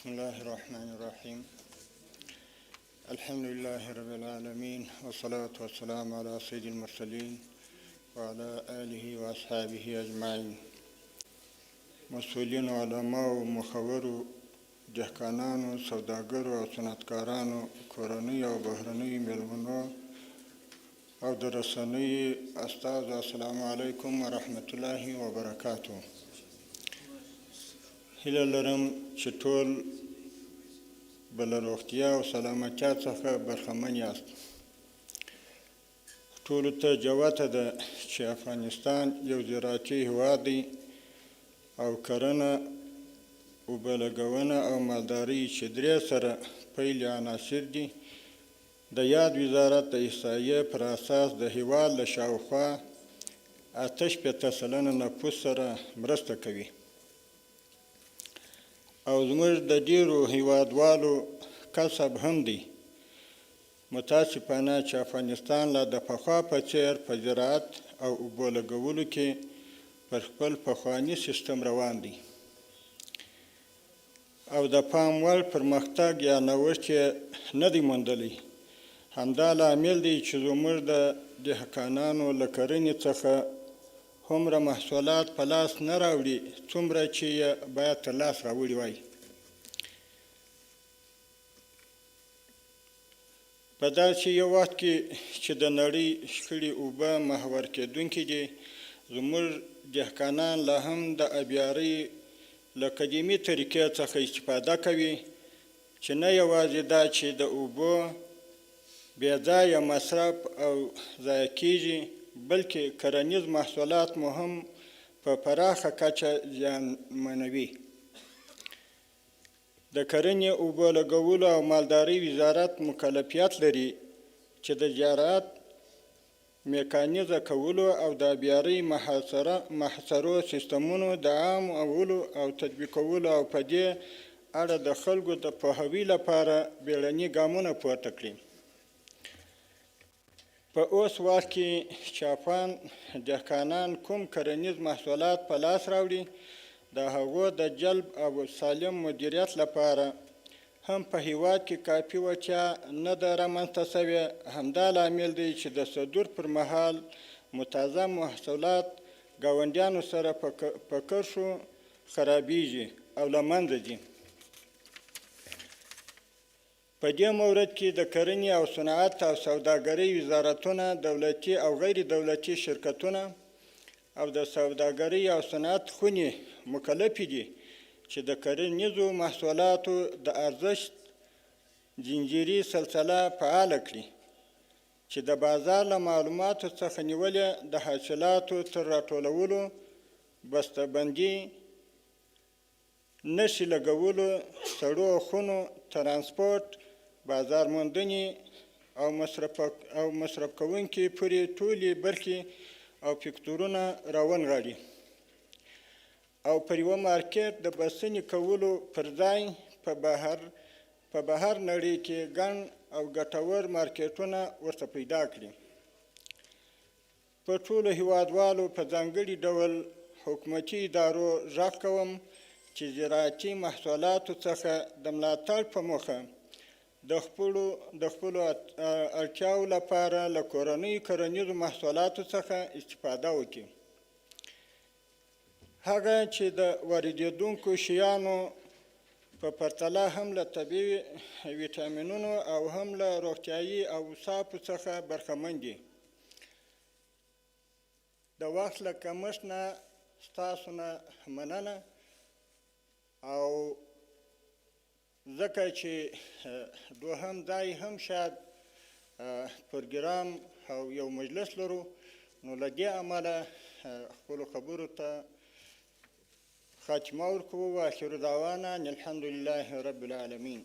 بسم الله الرحمن الرحيم. الحمد لله رب العالمين، والصلاة والسلام على سيد المرسلين وعلى آله وأصحابه أجمعين. مسؤولين علماء مخورو دهقانانو سوداګرو او صنعتکارانو کورنۍ او بهرنۍ مېلمنو او د رسنیو استازو السلام علیکم ورحمة الله وبرکاته. هیله لرم چې ټول به له روغتیا او سلامتیا څخه برخمن یاست. ټولو ته جوته ده چې افغانستان یو زراعتي هېواد دی او کرنه، اوبه لګونه او مالداري چې درې سره پیل عناصر دي. د یاد وزارت د احصایې پر اساس د هېواد له شاوخوا 88% نفوس سره مرسته کوي او زموږ د ډېرو هېوادوالو کسب هم دی. متاسفانه چې افغانستان لا د پخوا په څېر په زراعت او اوبو لګولو کې پر خپل پخواني سیستم روان دی او د پام وړ پرمختګ یا نوښت یې نه دی موندلی. همدا لامل دی چې زموږ د دهقانانو له کرنې څخه هومره محصولات په لاس نه راوړي څومره چې یې باید تر لاس راوړي وای. په داسې یو وخت کې چې د نړۍ شخړې اوبه محور کېدونکي دي، زموږ دهقانان لا هم د ابیارۍ له قدیمي طریقې څخه استفاده کوي چې نه یوازې دا چې د اوبو بېځایه مصرف او ضایع کېږي، بلکې کرنیز محصولات مو هم په پراخه کچه زیانمنوي. د کرنې، اوبو لګولو او مالدارۍ وزارت مکلفیت لري چې د زراعت میکانیزه کولو او د ابیارۍ محصرو سیستمونو د عامولو او تطبیقولو او په دې اړه د خلکو د پوهاوي لپاره بیړني ګامونه پورته کړي. په اوس وخت کې چې افغان دهقانان کوم کرنیز محصولات په لاس راوړي، د هغو د جلب او سالم مدیریت لپاره هم په هېواد کې کافي وړتیا نه ده رامنځته شوې. همدا لامل دی چې د صدور پر مهال متازه محصولات ګاونډیانو سره په کرښو خرابېږي او له منځه ځي. په دې مورد کې د کرنې او صنعت او سوداګرۍ وزارتونه، دولتي او غیر دولتي شرکتونه او د سوداګرۍ او صنعت خونې مکلفې دي چې د کرنیزو محصولاتو د ارزښت زنجیري سلسله فعاله کړي، چې د بازار له معلوماتو څخه نیولې د حاصلاتو تر راټولولو، بسته‌بندي، نښې لګولو، سړو خونو، ترانسپورټ، بازار موندنې او مصرف کوونکي پورې ټولې برخې او فکتورونه راونغاړي او پر یوه مارکیټ د بسنې کولو پر ځای په بهر نړۍ کې ګڼ او ګټور مارکیټونه ورته پیدا کړي. په ټولو هېوادوالو په ځانګړي ډول حکومتي ادارو غږ کوم چې زراعتي محصولاتو څخه د ملاتړ په موخه د خپلو اړتیاو لپاره له کورنیو کرنیزو محصولاتو څخه استفاده وکړي. هغه چې د واردېدونکو شیانو په پرتله هم له طبیعي ویټامینونو او هم له روغتیایي اوصافو څخه برخمن دي. د وخت له کمښت نه ستاسو نه مننه، او ځکه چې دوهم ځای هم شاید پروګرام او یو مجلس لرو، نو له دې امله خپلو خبرو ته خاتمه ورکوو. واخر دعوانا ان الحمد لله رب العالمین.